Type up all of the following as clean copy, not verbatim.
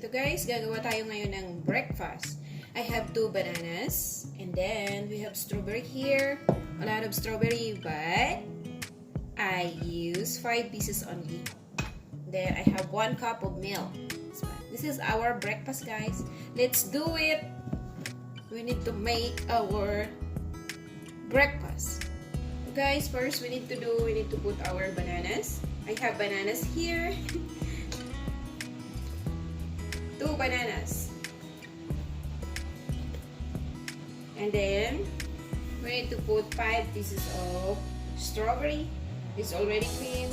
guys, gagawa tayo ngayon ng breakfast. I have 2 bananas, and then we have strawberry here. A lot of strawberry, but I use 5 pieces only. Then I have 1 cup of milk. This is our breakfast, guys. Let's do it. We need to make our breakfast. Guys, first we need to put our bananas. I have bananas here. 2 bananas. And then we need to put 5 pieces of strawberry. It's already clean,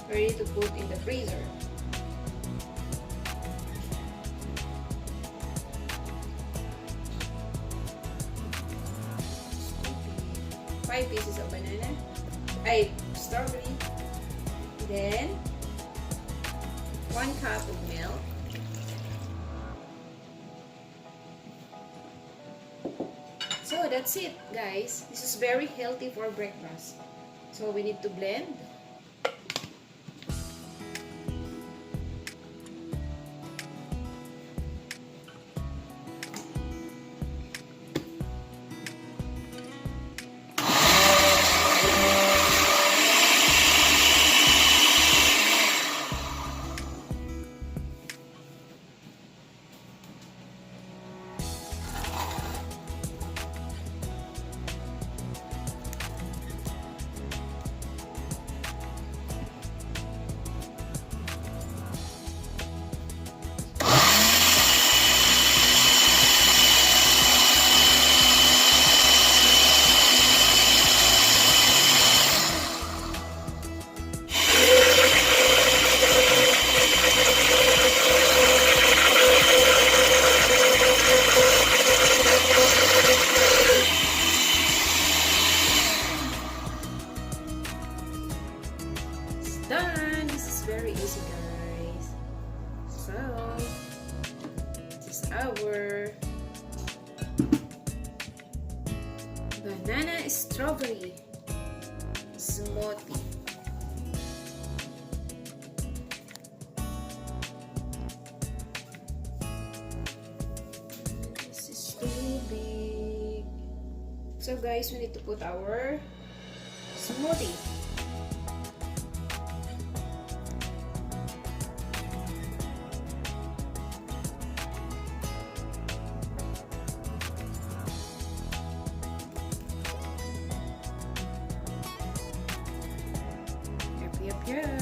ready to put in the freezer. Five pieces of banana, strawberry. Then 1 cup of milk. So that's it, guys. This is very healthy for breakfast. So we need to blend. Done! This is very easy, guys. So, this is our banana strawberry smoothie. This is too big. So, guys, we need to put our smoothie. Yep.